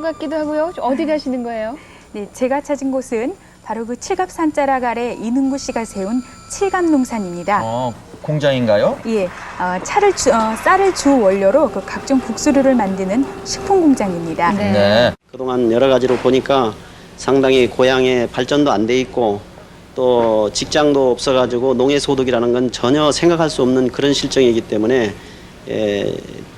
같기도 하고요. 어디 가시는 거예요? 네, 제가 찾은 곳은 바로 그 칠갑산 자락 아래 이능구 씨가 세운 칠갑농산입니다. 공장인가요? 예, 쌀을 주 원료로 그 각종 국수류를 만드는 식품 공장입니다. 네. 그동안 여러 가지로 보니까 상당히 고향에 발전도 안 돼 있고 또 직장도 없어가지고 농해소득이라는 건 전혀 생각할 수 없는 그런 실정이기 때문에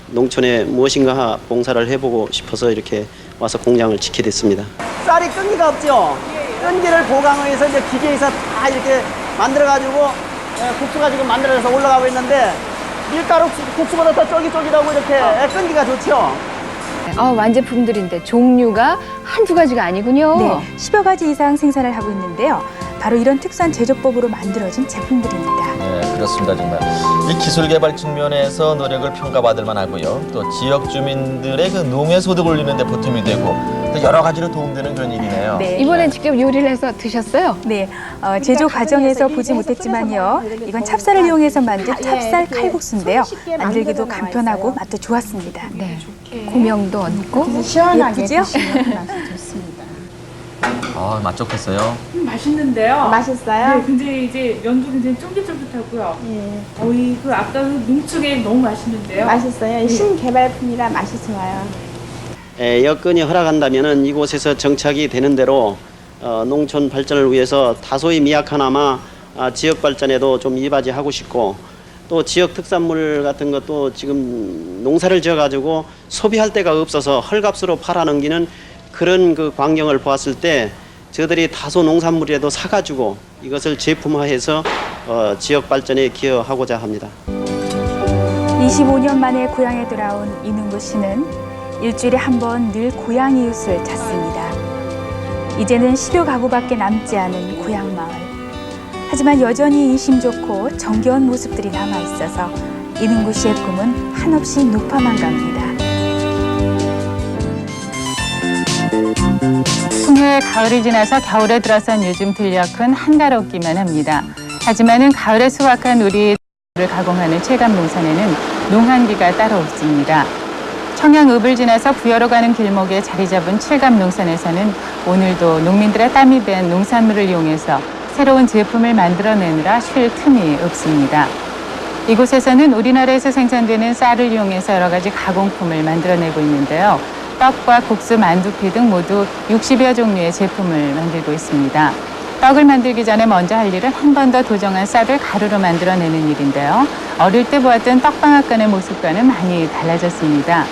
농촌에 무엇인가 봉사를 해보고 싶어서 이렇게 와서 공장을 짓게 됐습니다. 쌀이 끈기가 없죠? 끈기를 보강해서 이제 기계에서 다 이렇게 만들어가지고 국수가 지금 만들어져서 올라가고 있는데 밀가루 국수보다 더 쫄깃쫄깃하고 이렇게 끈기가 좋죠? 완제품들인데 종류가 한두 가지가 아니군요. 네, 10여 가지 이상 생산을 하고 있는데요. 바로 이런 특수한 제조법으로 만들어진 제품들입니다. 네, 그렇습니다. 정말 이 기술 개발 측면에서 노력을 평가받을 만하고요. 또 지역 주민들의 그 농해 소득을 올리는 데 보탬이 되고 또 여러 가지로 도움되는 그런 일이네요. 네. 이번엔 직접 요리를 해서 드셨어요? 네, 제조 과정에서 보지 못했지만요. 이건 찹쌀을 이용해서 만든 찹쌀 칼국수인데요. 만들기도 간편하고 맛도 좋았습니다. 네. 고명도 얹고 예쁘죠? 맛 좋겠어요. 맛있는데요. 맛있어요? 네, 근데 이제 면도 굉장히 쫄깃쫄깃하고요. 거의 그 아까 그 농축에 너무 맛있는데요. 맛있어요. 신개발품이라 맛이 좋아요. 여건이 허락한다면은 이곳에서 정착이 되는 대로 농촌 발전을 위해서 다소의 미약하나마 지역 발전에도 좀 이바지하고 싶고 또 지역 특산물 같은 것도 지금 농사를 지어가지고 소비할 데가 없어서 헐값으로 팔아넘기는 그런 그 광경을 보았을 때 저들이 다소 농산물이라도 사가지고 이것을 제품화해서 지역 발전에 기여하고자 합니다. 25년 만에 고향에 돌아온 이능구 씨는 일주일에 한 번 늘 고향 이웃을 찾습니다. 이제는 10여 가구밖에 남지 않은 고향 마을. 하지만 여전히 인심 좋고 정겨운 모습들이 남아있어서 이능구 씨의 꿈은 한없이 높아만 갑니다. 풍요의 가을을 지나서 겨울에 들어선 요즘 들녘은 한가롭기만 합니다. 하지만은 가을에 수확한 우리를 가공하는 칠갑농산에는 농한기가 따로 없습니다. 청양읍을 지나서 부여로 가는 길목에 자리 잡은 칠갑농산에서는 오늘도 농민들의 땀이 밴 농산물을 이용해서 새로운 제품을 만들어내느라 쉴 틈이 없습니다. 이곳에서는 우리나라에서 생산되는 쌀을 이용해서 여러 가지 가공품을 만들어내고 있는데요. 떡과 국수, 만두피 등 모두 60여 종류의 제품을 만들고 있습니다. 떡을 만들기 전에 먼저 할 일은 한 번 더 도정한 쌀을 가루로 만들어내는 일인데요. 어릴 때 보았던 떡방앗간의 모습과는 많이 달라졌습니다.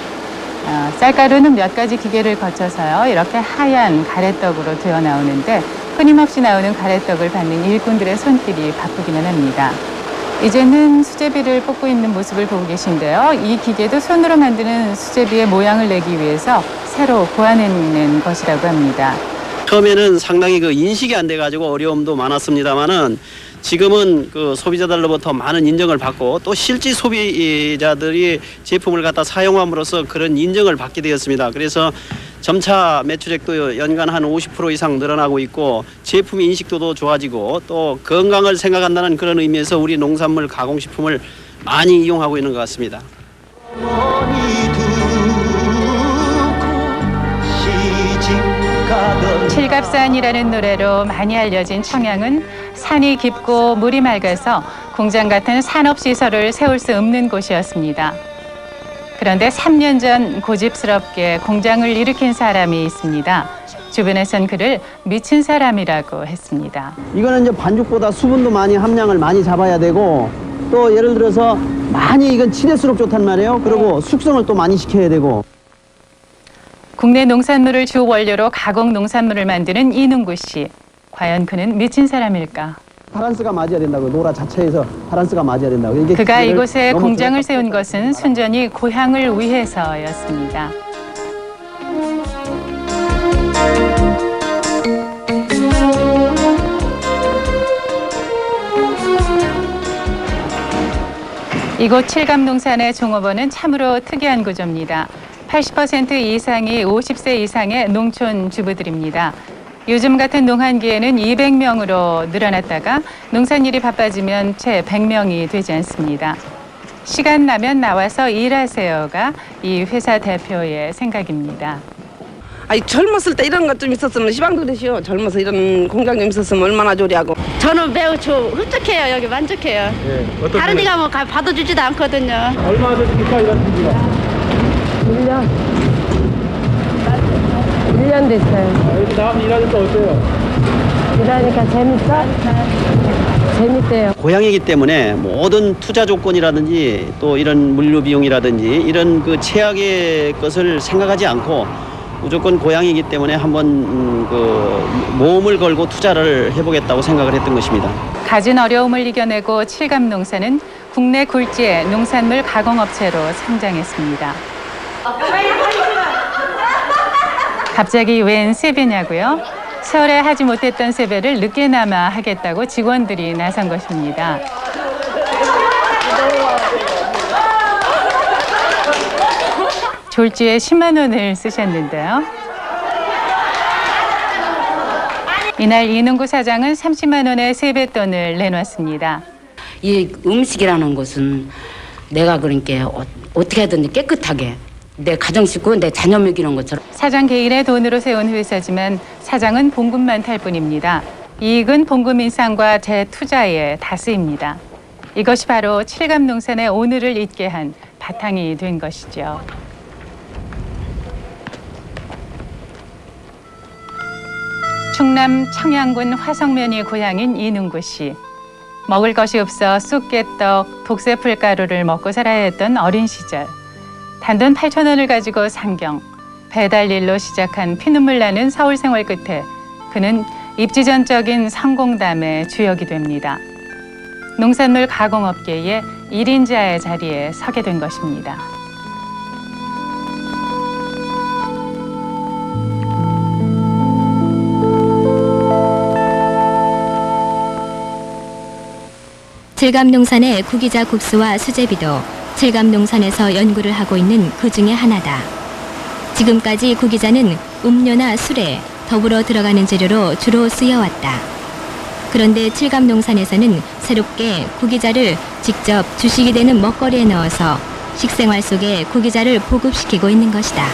쌀가루는 몇 가지 기계를 거쳐서요. 이렇게 하얀 가래떡으로 되어 나오는데 끊임없이 나오는 가래떡을 받는 일꾼들의 손길이 바쁘기만 합니다. 이제는 수제비를 뽑고 있는 모습을 보고 계신데요. 이 기계도 손으로 만드는 수제비의 모양을 내기 위해서 새로 고안해낸 것이라고 합니다. 처음에는 상당히 그 인식이 안 돼가지고 어려움도 많았습니다만은 지금은 그 소비자들로부터 많은 인정을 받고 또 실제 소비자들이 제품을 갖다 사용함으로써 그런 인정을 받게 되었습니다. 그래서 점차 매출액도 연간 한 50% 이상 늘어나고 있고 제품 인식도도 좋아지고 또 건강을 생각한다는 그런 의미에서 우리 농산물 가공식품을 많이 이용하고 있는 것 같습니다. 칠갑산이라는 노래로 많이 알려진 청양은 산이 깊고 물이 맑아서 공장 같은 산업시설을 세울 수 없는 곳이었습니다. 그런데 3년 전 고집스럽게 공장을 일으킨 사람이 있습니다. 주변에선 그를 미친 사람이라고 했습니다. 이거는 이제 반죽보다 수분도 많이 함량을 많이 잡아야 되고 또 예를 들어서 많이 이건 치댈수록 좋단 말이에요. 그리고 숙성을 또 많이 시켜야 되고. 국내 농산물을 주 원료로 가공 농산물을 만드는 이능구 씨. 과연 그는 미친 사람일까? 바란스가 맞아야 된다고. 노라 자체에서 바란스가 맞아야 된다고. 이게 그가 이곳에 공장을 세운 것은 순전히 고향을 위해서였습니다. 이곳 칠갑농산의 종업원은 참으로 특이한 구조입니다. 80% 이상이 50세 이상의 농촌 주부들입니다. 요즘 같은 농한기에는 200명으로 늘어났다가 농산일이 바빠지면 채 100명이 되지 않습니다. 시간 나면 나와서 일하세요가 이 회사 대표의 생각입니다. 아니 젊었을 때 이런 것 좀 있었으면 시방그릇이요. 젊어서 이런 공장 좀 있었으면 얼마나 좋냐고. 저는 매우 흡족해요. 여기 만족해요. 예, 다른 데 가면 받아주지도 않거든요. 얼마나 됐습니까 일하신 지가? 1년 됐어요. 여기 나와서 일하니까 어때요? 일하니까 재밌대요. 고향이기 때문에 모든 투자 조건이라든지 또 이런 물류 비용이라든지 이런 그 최악의 것을 생각하지 않고 무조건 고향이기 때문에 한번 그 모험을 걸고 투자를 해보겠다고 생각을 했던 것입니다. 갖은 어려움을 이겨내고 칠갑농사는 국내 굴지의 농산물 가공업체로 성장했습니다. 갑자기 웬 세배냐고요? 세월에 하지 못했던 세배를 늦게나마 하겠다고 직원들이 나선 것입니다. 졸지에 10만 원을 쓰셨는데요. 이날 이능구 사장은 30만 원의 세뱃돈을 내놨습니다. 이 음식이라는 것은 내가 그러니까 어떻게 하든지 깨끗하게 내 가정 식구, 내 자녀 먹이는 것처럼. 사장 개인의 돈으로 세운 회사지만 사장은 봉급만 탈 뿐입니다. 이익은 봉급 인상과 재투자에 다 쓰입니다. 이것이 바로 칠갑농산의 오늘을 있게 한 바탕이 된 것이죠. 충남 청양군 화성면이 고향인 이능구 씨. 먹을 것이 없어 쑥개떡, 독새풀가루를 먹고 살아야 했던 어린 시절. 단돈 8,000원을 가지고 상경, 배달 일로 시작한 피눈물 나는 서울 생활 끝에 그는 입지전적인 성공담의 주역이 됩니다. 농산물 가공업계의 1인자의 자리에 서게 된 것입니다. 칠갑농산의 구기자 국수와 수제비도 칠갑농산에서 연구를 하고 있는 그 중에 하나다. 지금까지 구기자는 음료나 술에 더불어 들어가는 재료로 주로 쓰여왔다. 그런데 칠갑농산에서는 새롭게 구기자를 직접 주식이 되는 먹거리에 넣어서 식생활 속에 구기자를 보급시키고 있는 것이다.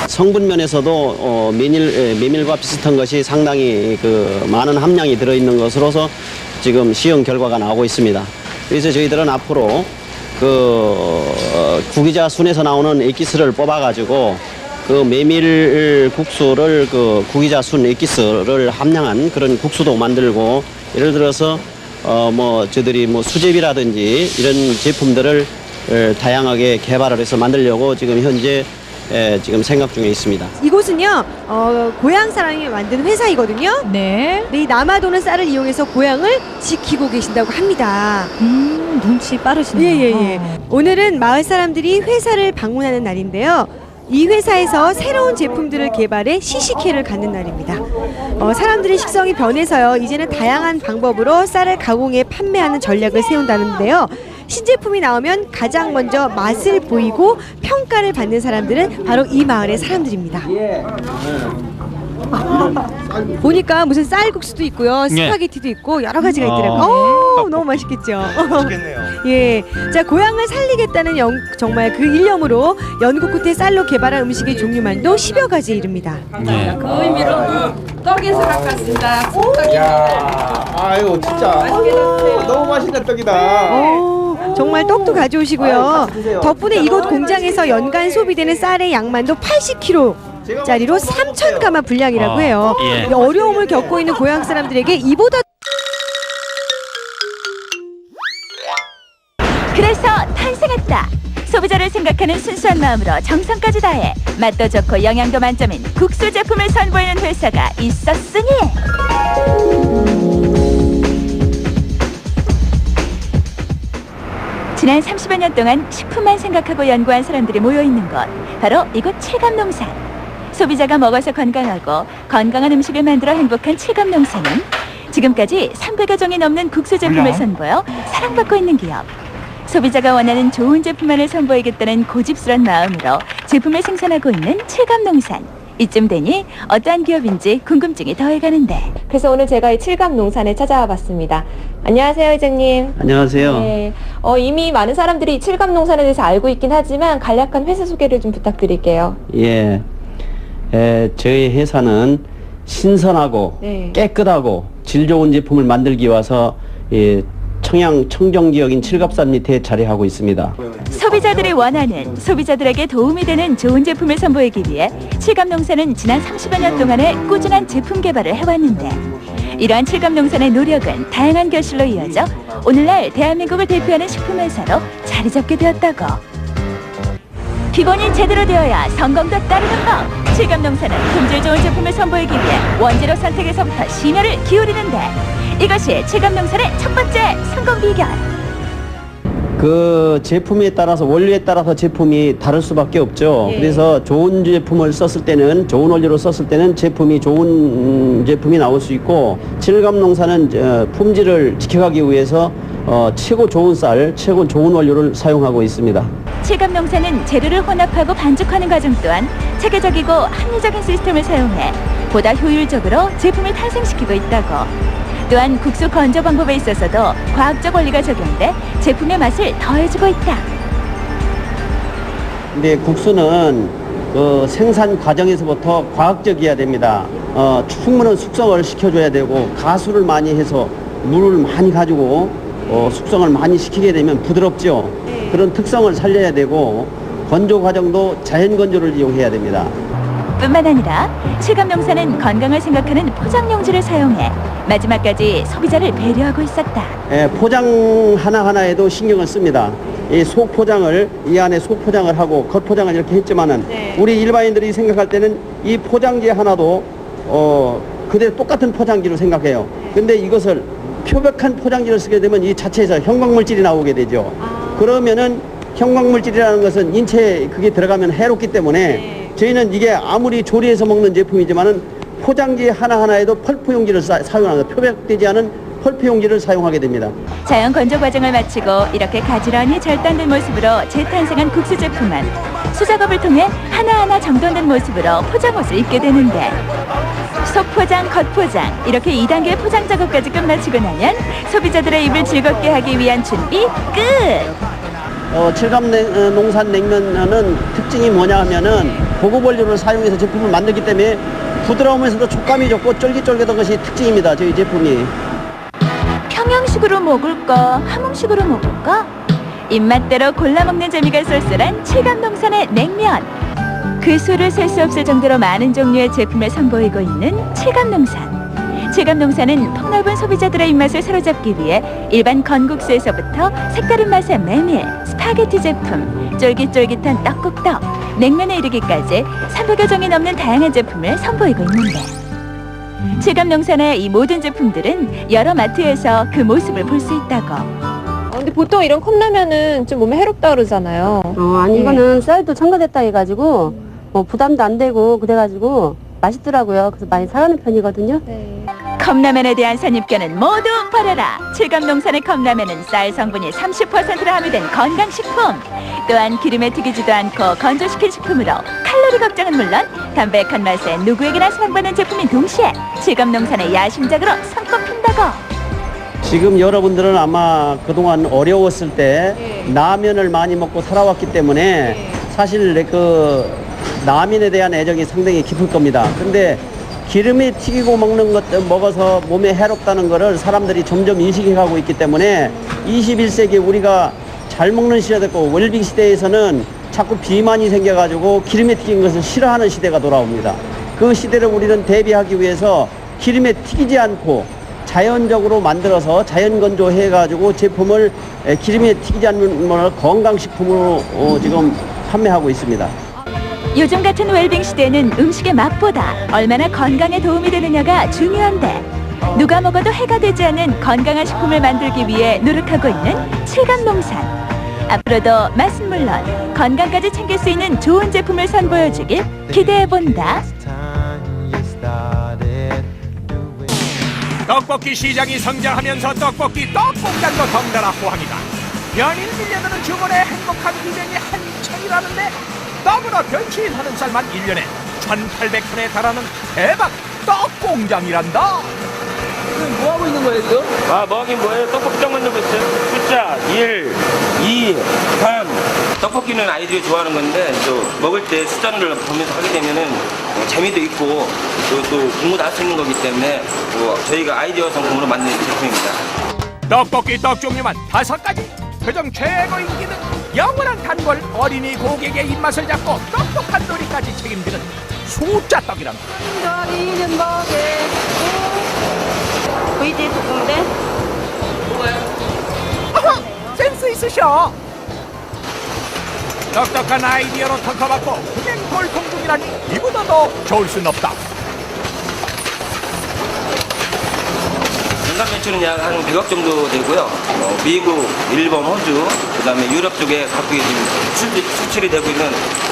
성분 면에서도 메밀과 비슷한 것이 상당히 그 많은 함량이 들어있는 것으로서 지금 시험 결과가 나오고 있습니다. 그래서 저희들은 앞으로 그 구기자 순에서 나오는 엑기스를 뽑아가지고 그 메밀 국수를 그 구기자 순 엑기스를 함량한 그런 국수도 만들고, 예를 들어서 뭐 저희들이 뭐 수제비라든지 이런 제품들을 다양하게 개발을 해서 만들려고 지금 현재 지금 생각 중에 있습니다. 이곳은요 고향 사람이 만든 회사이거든요. 네. 이 남아도는 쌀을 이용해서 고향을 지키고 계신다고 합니다. 눈치 빠르시네요. 예예예. 오늘은 마을 사람들이 회사를 방문하는 날인데요. 이 회사에서 새로운 제품들을 개발해 시식회를 갖는 날입니다. 사람들의 식성이 변해서요, 이제는 다양한 방법으로 쌀을 가공해 판매하는 전략을 세운다는데요. 신제품이 나오면 가장 먼저 맛을 보이고 평가를 받는 사람들은 바로 이 마을의 사람들입니다. 보니까 무슨 쌀국수도 있고요, 스파게티도 있고 여러 가지가 있더라고요. 너무 맛있겠죠. 맛있겠네요. 예, 자, 고향을 살리겠다는 정말 그 일념으로 연구 끝에 쌀로 개발한 음식의 종류만도 10여 가지에 이릅니다. 그 의미로 떡에서 깎았습니다. 아유 진짜 너무 맛있는 떡이다. 정말 떡도 가져오시고요. 덕분에 이곳 공장에서 연간 소비되는 쌀의 양만도 80kg짜리로 3,000가마 분량이라고 해요. 어려움을 겪고 있는 고향 사람들에게 이보다 그래서 탄생했다. 소비자를 생각하는 순수한 마음으로 정성까지 다해 맛도 좋고 영양도 만점인 국수 제품을 선보이는 회사가 있었으니 지난 30여 년 동안 식품만 생각하고 연구한 사람들이 모여있는 곳, 바로 이곳 칠갑농산. 소비자가 먹어서 건강하고 건강한 음식을 만들어 행복한 칠갑농산은 지금까지 300여 종이 넘는 국수 제품을 선보여 사랑받고 있는 기업. 소비자가 원하는 좋은 제품만을 선보이겠다는 고집스런 마음으로 제품을 생산하고 있는 칠갑농산. 이쯤 되니 어떠한 기업인지 궁금증이 더해가는데. 그래서 오늘 제가 이 칠갑농산에 찾아와 봤습니다. 안녕하세요, 회장님. 안녕하세요. 네, 이미 많은 사람들이 이 칠갑농산에 대해서 알고 있긴 하지만 간략한 회사 소개를 좀 부탁드릴게요. 예. 저희 회사는 신선하고 깨끗하고 질 좋은 제품을 만들기 위해서 청양 청정 지역인 칠갑산 밑에 자리하고 있습니다. 소비자들이 원하는, 소비자들에게 도움이 되는 좋은 제품을 선보이기 위해 칠갑농산은 지난 30여 년 동안의 꾸준한 제품 개발을 해왔는데, 이러한 칠갑농산의 노력은 다양한 결실로 이어져 오늘날 대한민국을 대표하는 식품회사로 자리 잡게 되었다고. 기본이 제대로 되어야 성공도 따르는 법. 칠갑농산은 품질 좋은 제품을 선보이기 위해 원재료 선택에서부터 심혈을 기울이는데, 이것이 칠갑농산의 첫 번째 성공 비결. 그 제품에 따라서, 원료에 따라서 제품이 다를 수밖에 없죠. 그래서 좋은 제품을 썼을 때는, 좋은 원료로 썼을 때는 제품이 좋은 제품이 나올 수 있고, 칠갑농산은 품질을 지켜가기 위해서 최고 좋은 쌀, 최고 좋은 원료를 사용하고 있습니다. 칠갑농산은 재료를 혼합하고 반죽하는 과정 또한 체계적이고 합리적인 시스템을 사용해 보다 효율적으로 제품을 탄생시키고 있다고. 또한 국수 건조 방법에 있어서도 과학적 원리가 적용돼 제품의 맛을 더해주고 있다. 근데 국수는 그 생산 과정에서부터 과학적이어야 됩니다. 충분한 숙성을 시켜줘야 되고, 가수를 많이 해서 물을 많이 가지고 숙성을 많이 시키게 되면 부드럽죠. 그런 특성을 살려야 되고, 건조 과정도 자연 건조를 이용해야 됩니다. 뿐만 아니라 칠갑농산은 건강을 생각하는 포장용지를 사용해 마지막까지 소비자를 배려하고 있었다. 포장 하나하나에도 신경을 씁니다. 이 속 포장을, 이 안에 속 포장을 하고 겉 포장을 이렇게 했지만은 우리 일반인들이 생각할 때는 이 포장지 하나도 그대로 똑같은 포장지로 생각해요. 근데 이것을 표백한 포장지를 쓰게 되면 이 자체에서 형광물질이 나오게 되죠. 그러면은 형광물질이라는 것은 인체에 그게 들어가면 해롭기 때문에 저희는 이게 아무리 조리해서 먹는 제품이지만은 포장지 하나하나에도 펄프 용지를 사용합니다. 표백되지 않은 펄프 용지를 사용하게 됩니다. 자연 건조 과정을 마치고 이렇게 가지런히 절단된 모습으로 재탄생한 국수 제품은 수작업을 통해 하나하나 정돈된 모습으로 포장옷을 입게 되는데, 속 포장, 겉 포장 이렇게 2단계 포장 작업까지 끝마치고 나면 소비자들의 입을 즐겁게 하기 위한 준비 끝! 칠갑농산 냉면은 특징이 뭐냐 하면은 고급 원료를 사용해서 제품을 만들기 때문에 부드러우면서도 촉감이 좋고 쫄깃쫄깃한 것이 특징입니다. 저희 제품이. 평양식으로 먹을까, 함흥식으로 먹을까? 입맛대로 골라 먹는 재미가 쏠쏠한 칠갑농산의 냉면. 그 수를 셀 수 없을 정도로 많은 종류의 제품을 선보이고 있는 칠갑농산. 칠갑농산은 폭넓은 소비자들의 입맛을 사로잡기 위해 일반 건국수에서부터 색다른 맛의 메밀, 스파게티 제품, 쫄깃쫄깃한 떡국떡, 냉면에 이르기까지 300여 종이 넘는 다양한 제품을 선보이고 있는데, 칠갑농산의 이 모든 제품들은 여러 마트에서 그 모습을 볼 수 있다고. 근데 보통 이런 컵라면은 좀 몸에 해롭다 그러잖아요. 아니 이거는 쌀도 첨가됐다 해가지고 부담도 안 되고 그래가지고 맛있더라고요. 그래서 많이 사가는 편이거든요. 컵라면에 대한 선입견은 모두 버려라. 칠갑농산의 컵라면은 쌀 성분이 30%나 함유된 건강식품. 또한 기름에 튀기지도 않고 건조시킨 식품으로 칼로리 걱정은 물론 담백한 맛에 누구에게나 사랑받는 제품인 동시에 칠갑농산의 야심작으로 손꼽힌다고. 지금 여러분들은 아마 그동안 어려웠을 때 라면을 많이 먹고 살아왔기 때문에 사실 그 라면에 대한 애정이 상당히 깊을 겁니다. 근데 기름에 튀기고 먹는 것 먹어서 몸에 해롭다는 거를 사람들이 점점 인식해가고 있기 때문에 21세기 우리가 잘 먹는 시대가 됐고 웰빙 시대에서는 자꾸 비만이 생겨가지고 기름에 튀긴 것을 싫어하는 시대가 돌아옵니다. 그 시대를 우리는 대비하기 위해서 기름에 튀기지 않고 자연적으로 만들어서 자연 건조해가지고 제품을 기름에 튀기지 않는 건강식품으로 지금 판매하고 있습니다. 요즘 같은 웰빙 시대에는 음식의 맛보다 얼마나 건강에 도움이 되느냐가 중요한데, 누가 먹어도 해가 되지 않은 건강한 식품을 만들기 위해 노력하고 있는 칠갑농산. 앞으로도 맛은 물론 건강까지 챙길 수 있는 좋은 제품을 선보여주길 기대해본다. 떡볶이 시장이 성장하면서 떡볶이 떡공장도 덩달아 호황이다. 연일 밀려드는 주문에 행복한 기대이 한창이라는데, 너무나 변신하는 쌀만 1년에 1,800톤에 달하는 대박 떡공장이란다. 뭐하고 있는 거예요 지금? 뭐하긴 뭐예요. 떡볶이 만들고 있어요. 자, 1, 2, 3. 떡볶이는 아이들이 좋아하는 건데 또 먹을 때 숫자를 보면서 하게 되면은 재미도 있고 또 공부도 할 수 있는 거기 때문에 저희가 아이디어 상품으로 만든 제품입니다. 떡볶이 떡 종류만 5가지. 그중 최고 인기는 영원한 단골 어린이 고객의 입맛을 잡고 똑똑한 놀이까지 책임지는 숫자 떡이랍니다. VJ 도kun데 어허, 센스 있으셔. 똑똑한 아이디어로 특허받고 흥행 돌풍 중이라니 이보다 더 좋을 순 없다. 연간 매출은 약 한 100억 정도 되고요. 미국, 일본, 호주, 그다음에 유럽 쪽에 각국에 지금 수출이 되고 있는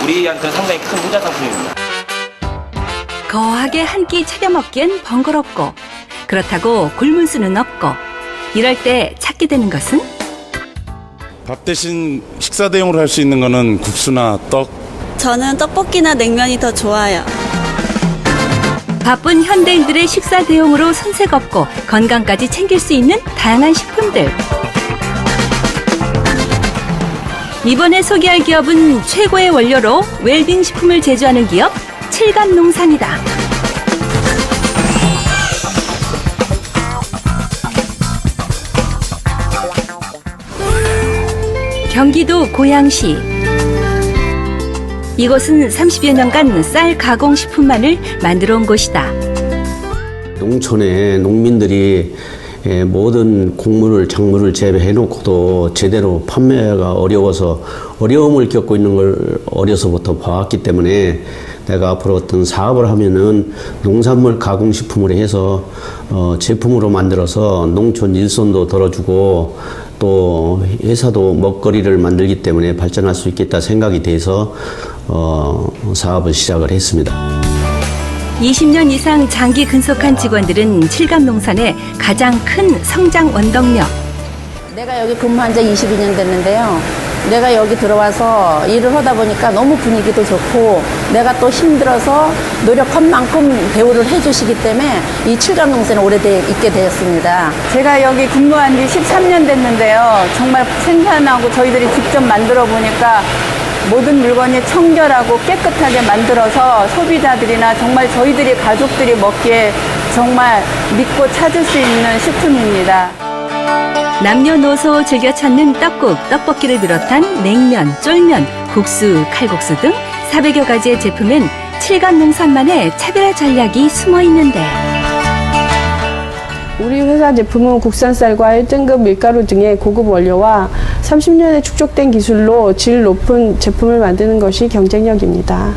우리한테는 상당히 큰 효자 상품입니다. 거하게 한 끼 차려 먹기엔 번거롭고 그렇다고 굶을 수는 없고 이럴 때 찾게 되는 것은 밥 대신 식사 대용으로 할 수 있는 거는 국수나 떡. 저는 떡볶이나 냉면이 더 좋아요. 바쁜 현대인들의 식사 대용으로 손색 없고 건강까지 챙길 수 있는 다양한 식품들. 이번에 소개할 기업은 최고의 원료로 웰빙 식품을 제조하는 기업 칠감농산이다. 경기도 고양시. 이곳은 30여 년간 쌀 가공 식품만을 만들어 온 곳이다. 농촌의 농민들이 모든 곡물을 작물을 재배해 놓고도 제대로 판매가 어려워서 어려움을 겪고 있는 걸 어려서부터 봐왔기 때문에 내가 앞으로 어떤 사업을 하면은 농산물 가공식품으로 해서 제품으로 만들어서 농촌 일손도 덜어주고 또 회사도 먹거리를 만들기 때문에 발전할 수 있겠다 생각이 돼서 사업을 시작을 했습니다. 20년 이상 장기 근속한 직원들은 칠감농산의 가장 큰 성장 원동력. 내가 여기 근무한 지 22년 됐는데요. 내가 여기 들어와서 일을 하다 보니까 너무 분위기도 좋고 내가 또 힘들어서 노력한 만큼 배우를 해주시기 때문에 이 칠감농산에 오래 있게 되었습니다. 제가 여기 근무한 지 13년 됐는데요. 정말 생산하고 저희들이 직접 만들어 보니까 모든 물건이 청결하고 깨끗하게 만들어서 소비자들이나 정말 저희들이 가족들이 먹기에 정말 믿고 찾을 수 있는 식품입니다. 남녀노소 즐겨 찾는 떡국, 떡볶이를 비롯한 냉면, 쫄면, 국수, 칼국수 등 400여 가지의 제품엔 칠감농산만의 차별화 전략이 숨어 있는데 우리 회사 제품은 국산쌀과 1등급 밀가루 등의 고급 원료와 30년의 축적된 기술로 질 높은 제품을 만드는 것이 경쟁력입니다.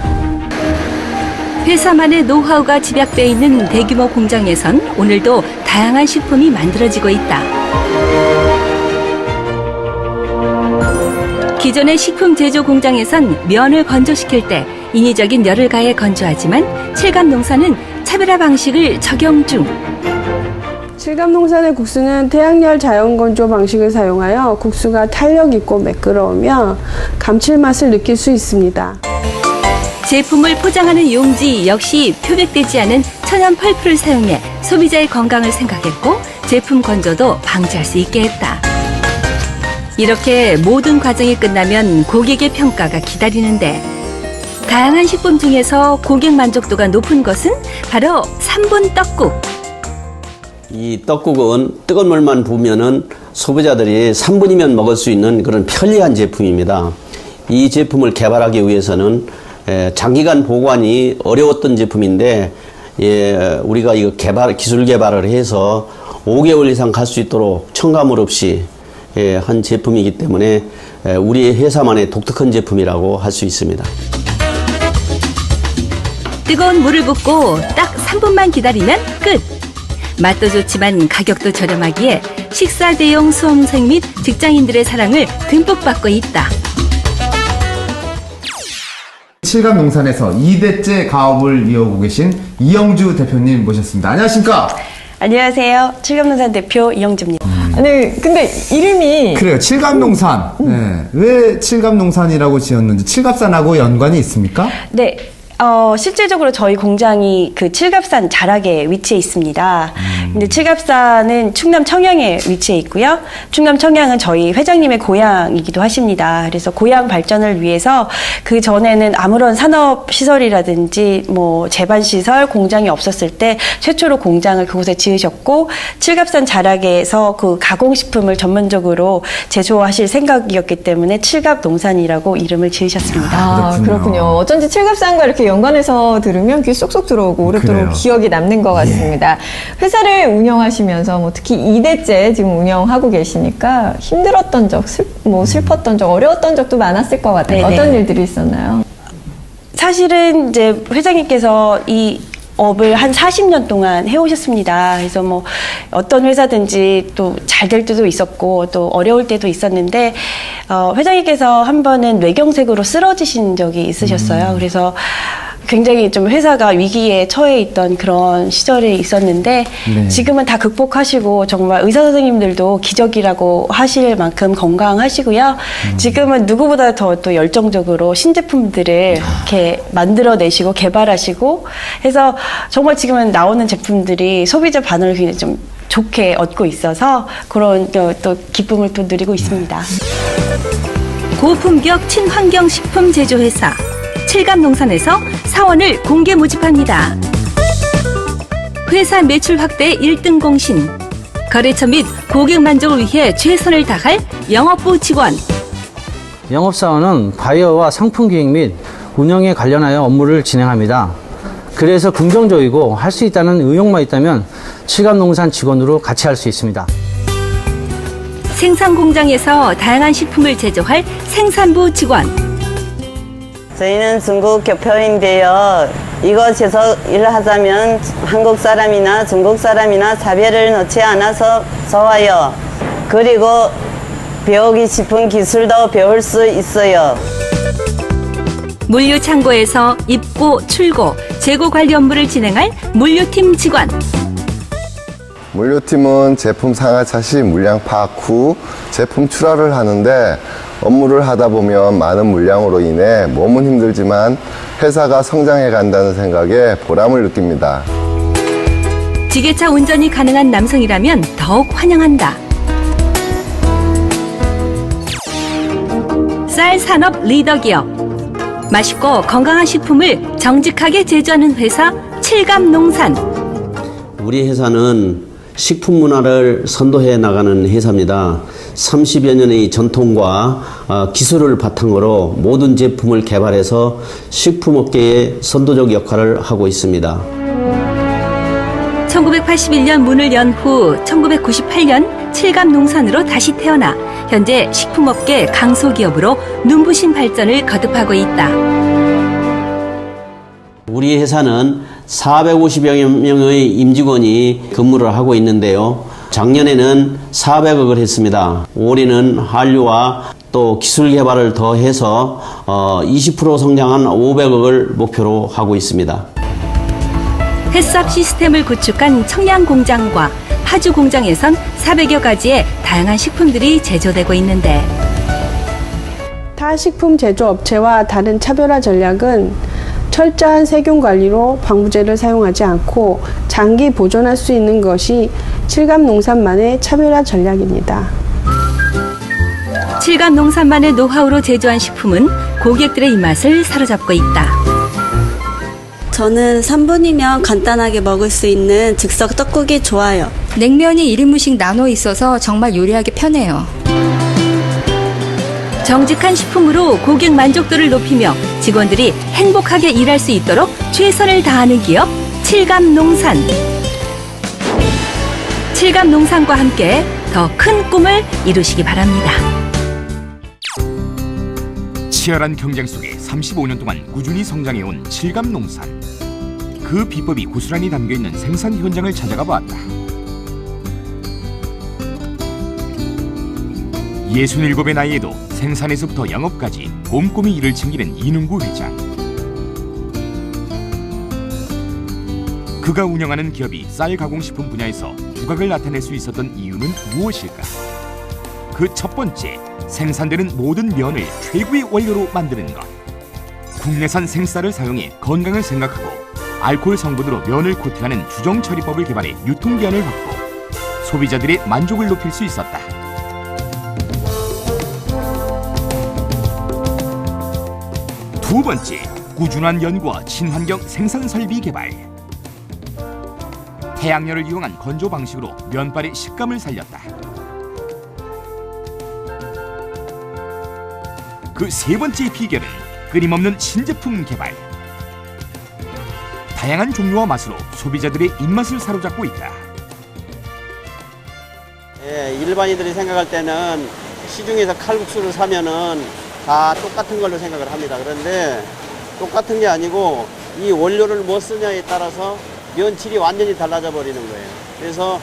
회사만의 노하우가 집약되어 있는 대규모 공장에선 오늘도 다양한 식품이 만들어지고 있다. 기존의 식품 제조 공장에선 면을 건조시킬 때 인위적인 열을 가해 건조하지만 칠감농산은 차별화 방식을 적용 중. 칠감농산의 국수는 태양열 자연건조 방식을 사용하여 국수가 탄력 있고 매끄러우며 감칠맛을 느낄 수 있습니다. 제품을 포장하는 용지 역시 표백되지 않은 천연 펄프를 사용해 소비자의 건강을 생각했고 제품 건조도 방지할 수 있게 했다. 이렇게 모든 과정이 끝나면 고객의 평가가 기다리는데 다양한 식품 중에서 고객 만족도가 높은 것은 바로 3분 떡국. 이 떡국은 뜨거운 물만 부으면은 소비자들이 3분이면 먹을 수 있는 그런 편리한 제품입니다. 이 제품을 개발하기 위해서는 장기간 보관이 어려웠던 제품인데 우리가 이거 기술 개발을 해서 5개월 이상 갈 수 있도록 첨가물 없이 한 제품이기 때문에 우리 회사만의 독특한 제품이라고 할 수 있습니다. 뜨거운 물을 붓고 딱 3분만 기다리면 끝! 맛도 좋지만 가격도 저렴하기에 식사 대용 수험생 및 직장인들의 사랑을 듬뿍 받고 있다. 칠감농산에서 2대째 가업을 이어오고 계신 이영주 대표님 모셨습니다. 안녕하십니까? 안녕하세요. 칠감농산 대표 이영주입니다. 아니 근데 이름이 그래요. 칠감농산. 네. 왜 칠감농산이라고 지었는지 칠갑산하고 연관이 있습니까? 네. 실질적으로 저희 공장이 그 칠갑산 자락에 위치해 있습니다. 근데 칠갑산은 충남 청양에 위치해 있고요. 충남 청양은 저희 회장님의 고향이기도 하십니다. 그래서 고향 발전을 위해서 그 전에는 아무런 산업 시설이라든지 뭐 제반 시설, 공장이 없었을 때 최초로 공장을 그곳에 지으셨고 칠갑산 자락에서 그 가공식품을 전문적으로 제조하실 생각이었기 때문에 칠갑농산이라고 이름을 지으셨습니다. 아, 그렇군요. 어쩐지 칠갑산과 이렇게 연관해서 들으면 귀 쏙쏙 들어오고 오랫도록 그래요. 기억이 남는 것 같습니다. 회사를 운영하시면서 뭐 특히 2대째 지금 운영하고 계시니까 힘들었던 적, 슬펐던 적, 어려웠던 적도 많았을 것 같아요. 네네. 어떤 일들이 있었나요? 사실은 이제 회장님께서 이 업을 한 40년 동안 해오셨습니다. 그래서 뭐 어떤 회사든지 또 잘 될 때도 있었고 또 어려울 때도 있었는데 회장님께서 한 번은 뇌경색으로 쓰러지신 적이 있으셨어요. 그래서 굉장히 좀 회사가 위기에 처해 있던 그런 시절이 있었는데 네. 지금은 다 극복하시고 정말 의사 선생님들도 기적이라고 하실 만큼 건강하시고요. 지금은 누구보다 더 또 열정적으로 신제품들을 이렇게 만들어내시고 개발하시고 해서 정말 지금은 나오는 제품들이 소비자 반응을 굉장히 좀 좋게 얻고 있어서 그런 또 기쁨을 또 누리고 있습니다. 고품격 친환경 식품 제조회사 칠갑농산에서 사원을 공개 모집합니다. 회사 매출 확대 1등 공신, 거래처 및 고객 만족을 위해 최선을 다할 영업부 직원. 영업사원은 바이어와 상품 기획 및 운영에 관련하여 업무를 진행합니다. 그래서 긍정적이고 할 수 있다는 의욕만 있다면 칠갑농산 직원으로 같이 할 수 있습니다. 생산 공장에서 다양한 식품을 제조할 생산부 직원. 저희는 중국 교표인데요. 이곳에서 일을 하자면 한국 사람이나 중국 사람이나 차별을 넣지 않아서 좋아요. 그리고 배우기 싶은 기술도 배울 수 있어요. 물류 창고에서 입고, 출고, 재고 관리 업무를 진행할 물류팀 직원. 물류팀은 제품 상하차 시 물량 파악 후 제품 출하를 하는데 업무를 하다 보면 많은 물량으로 인해 몸은 힘들지만 회사가 성장해 간다는 생각에 보람을 느낍니다. 지게차 운전이 가능한 남성이라면 더욱 환영한다. 쌀 산업 리더 기업. 맛있고 건강한 식품을 정직하게 제조하는 회사 칠갑농산. 우리 회사는 식품 문화를 선도해 나가는 회사입니다. 30여 년의 전통과 기술을 바탕으로 모든 제품을 개발해서 식품업계의 선도적 역할을 하고 있습니다. 1981년 문을 연 후 1998년 칠갑농산으로 다시 태어나 현재 식품업계 강소기업으로 눈부신 발전을 거듭하고 있다. 우리 회사는 450여 명의 임직원이 근무를 하고 있는데요. 작년에는 400억을 했습니다. 올해는 한류와 또 기술 개발을 더해서 20% 성장한 500억을 목표로 하고 있습니다. 햇삽 시스템을 구축한 청양공장과 파주공장에선 400여 가지의 다양한 식품들이 제조되고 있는데 타 식품 제조업체와 다른 차별화 전략은 철저한 세균 관리로 방부제를 사용하지 않고 장기 보존할 수 있는 것이 칠갑농산만의 차별화 전략입니다. 칠갑농산만의 노하우로 제조한 식품은 고객들의 입맛을 사로잡고 있다. 저는 3분이면 간단하게 먹을 수 있는 즉석 떡국이 좋아요. 냉면이 1인분씩 나눠 있어서 정말 요리하기 편해요. 정직한 식품으로 고객 만족도를 높이며 직원들이 행복하게 일할 수 있도록 최선을 다하는 기업 칠갑농산. 칠갑농산과 함께 더 큰 꿈을 이루시기 바랍니다. 치열한 경쟁 속에 35년 동안 꾸준히 성장해온 칠갑농산. 그 비법이 고스란히 담겨있는 생산 현장을 찾아가 봤다. 67의 나이에도 생산에서부터 영업까지 꼼꼼히 일을 챙기는 이능구 회장. 그가 운영하는 기업이 쌀 가공식품 분야에서 두각을 나타낼 수 있었던 이유는 무엇일까? 그 첫 번째, 생산되는 모든 면을 최고의 원료로 만드는 것. 국내산 생쌀을 사용해 건강을 생각하고 알코올 성분으로 면을 코팅하는 주정 처리법을 개발해 유통기한을 확보, 소비자들의 만족을 높일 수 있었다. 두 번째, 꾸준한 연구와 친환경 생산 설비 개발. 태양열을 이용한 건조 방식으로 면발의 식감을 살렸다. 그 세 번째 비결은 끊임없는 신제품 개발. 다양한 종류와 맛으로 소비자들의 입맛을 사로잡고 있다. 예, 일반인들이 생각할 때는 시중에서 칼국수를 사면은 다 똑같은 걸로 생각을 합니다. 그런데 똑같은 게 아니고 이 원료를 뭐 쓰냐에 따라서 면질이 완전히 달라져 버리는 거예요. 그래서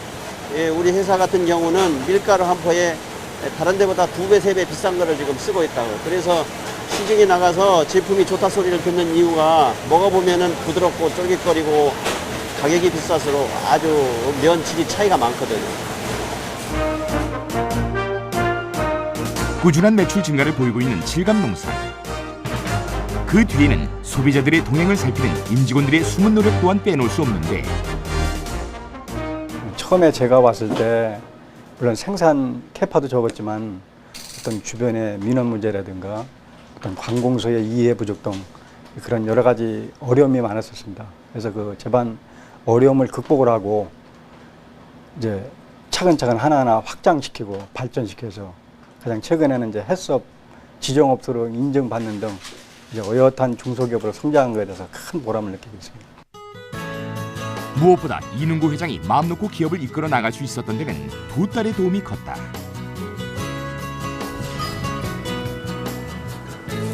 우리 회사 같은 경우는 밀가루 한 포에 다른 데보다 2배, 3배 비싼 거를 지금 쓰고 있다고. 그래서 시중에 나가서 제품이 좋다 소리를 듣는 이유가 먹어보면은 부드럽고 쫄깃거리고 가격이 비싸서 아주 면질이 차이가 많거든요. 꾸준한 매출 증가를 보이고 있는 칠감농산. 그 뒤에는 소비자들의 동행을 살피는 임직원들의 숨은 노력 또한 빼놓을 수 없는데, 처음에 제가 왔을 때 물론 생산 캐파도 적었지만 어떤 주변의 민원 문제라든가 어떤 관공서의 이해 부족 등 그런 여러 가지 어려움이 많았었습니다. 그래서 그 제반 어려움을 극복을 하고 이제 차근차근 하나하나 확장시키고 발전시켜서 가장 최근에는 이제 햇섭 지정업소로 인정받는 등 이제 어엿한 중소기업으로 성장한 것에 대해서 큰 보람을 느끼고 있습니다. 무엇보다 이능구 회장이 마음 놓고 기업을 이끌어 나갈 수 있었던 데는 두 딸의 도움이 컸다.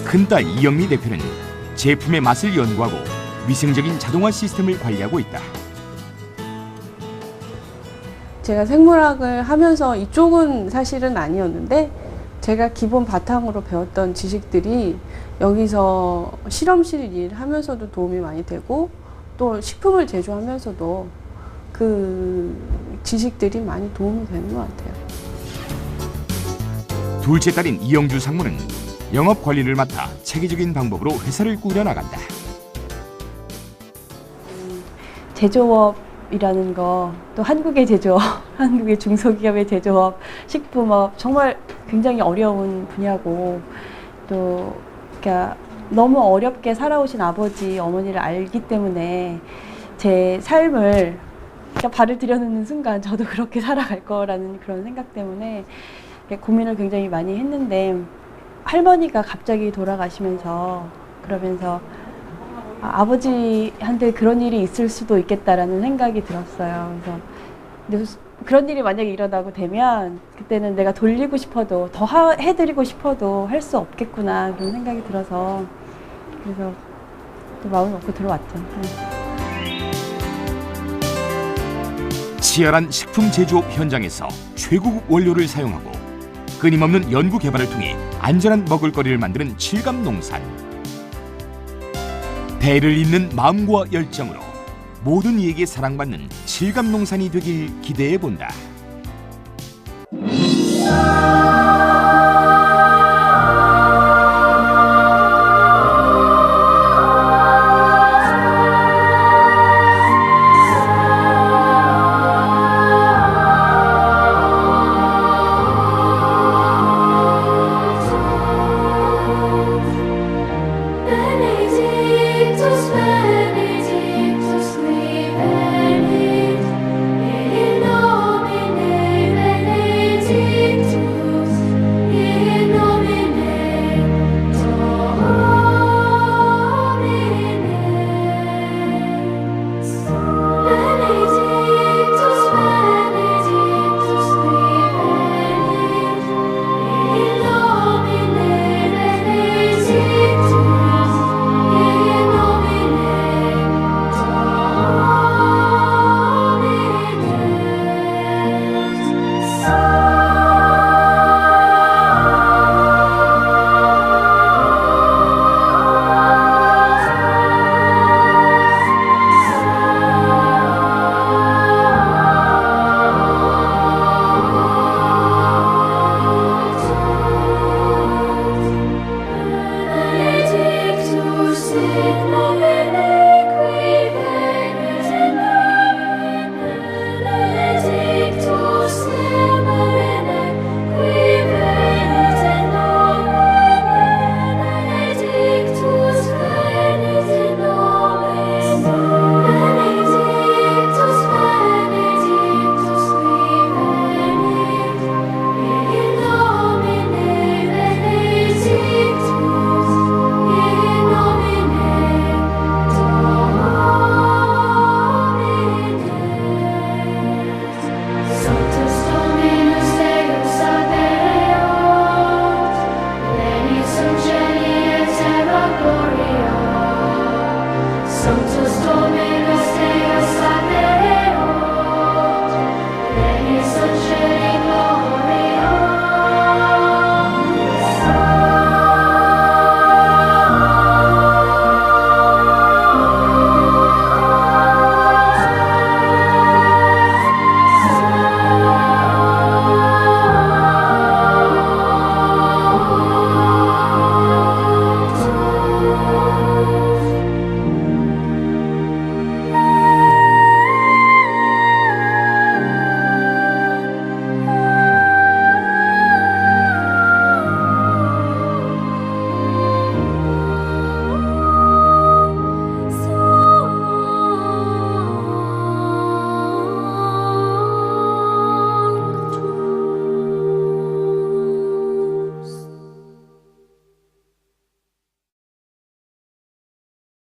큰딸 이영미 대표는 제품의 맛을 연구하고 위생적인 자동화 시스템을 관리하고 있다. 제가 생물학을 하면서 이쪽은 사실은 아니었는데 제가 기본 바탕으로 배웠던 지식들이 여기서 실험실 일하면서도 도움이 많이 되고 또 식품을 제조하면서도 그 지식들이 많이 도움이 되는 것 같아요. 둘째 딸인 이영주 상무는 영업 관리를 맡아 체계적인 방법으로 회사를 꾸려나간다. 제조업이라는 거, 또 한국의 제조업, 한국의 중소기업의 제조업, 식품업 정말 굉장히 어려운 분야고 또 그러니까 너무 어렵게 살아오신 아버지, 어머니를 알기 때문에 제 삶을 그러니까 발을 들여놓는 순간 저도 그렇게 살아갈 거라는 그런 생각 때문에 고민을 굉장히 많이 했는데 할머니가 갑자기 돌아가시면서 그러면서 아버지한테 그런 일이 있을 수도 있겠다라는 생각이 들었어요. 그래서 근데 그런 일이 만약에 일어나고 되면 그때는 내가 돌리고 싶어도 더 해드리고 싶어도 할 수 없겠구나 그런 생각이 들어서 그래서 또 마음을 먹고 들어왔죠. 치열한 식품 제조업 현장에서 최고급 원료를 사용하고 끊임없는 연구 개발을 통해 안전한 먹을거리를 만드는 칠감농산. 대를 잇는 마음과 열정으로 모든 이에게 사랑받는 칠감농산이 되길 기대해 본다.